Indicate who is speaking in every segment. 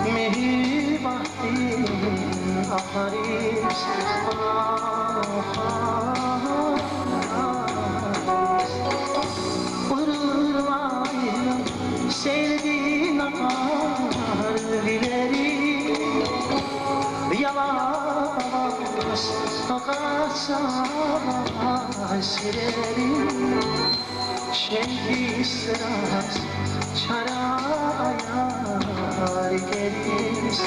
Speaker 1: mehir bahtin Paris, Vururmayın sevdiğin akar dilerim, yalamaz akarsa silerim. Şevki sıraz çaraya geriz,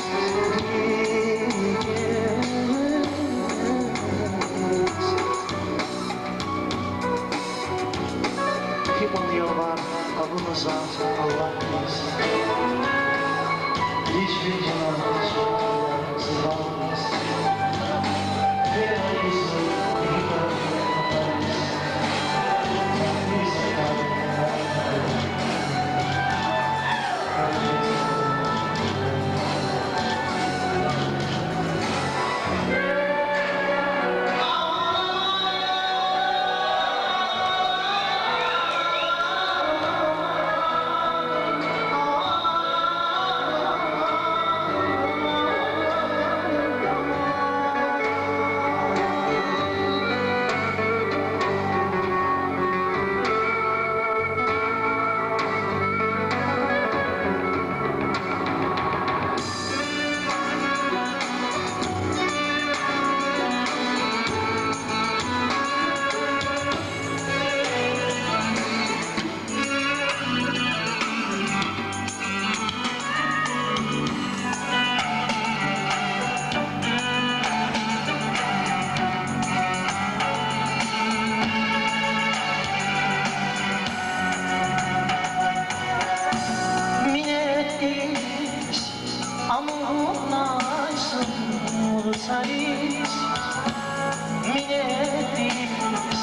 Speaker 1: Kim oluyorlar avınıza Allah bilir. Hiçbir canavar zıvamız ve arayısı Saris, minnetimiz,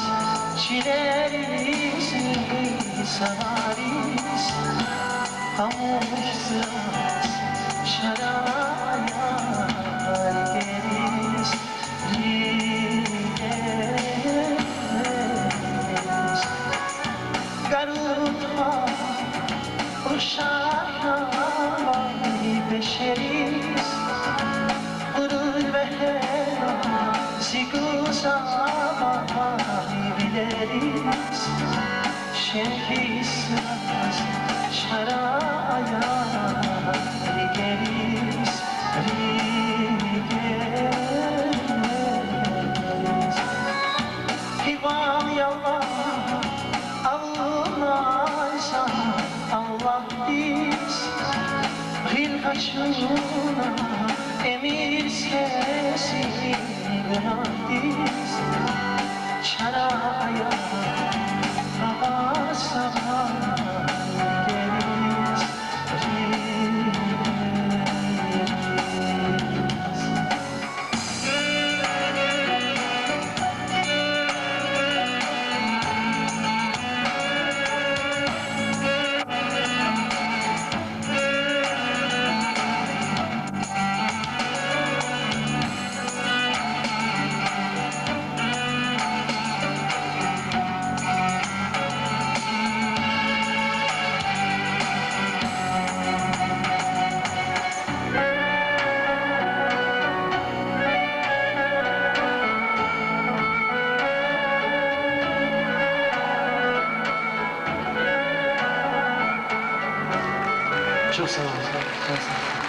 Speaker 1: çileriz, savaris, kavuşsuz şaraya geriz, gideriz. Garutma, uşakla beşeriz, bileriz, şevki sıraz şaraya geriz, Hivan yallah Allah'sa Allah biz, hilkaçına emir sesi günahdiz. Şaraya sabah geriz, Çok sağ olun.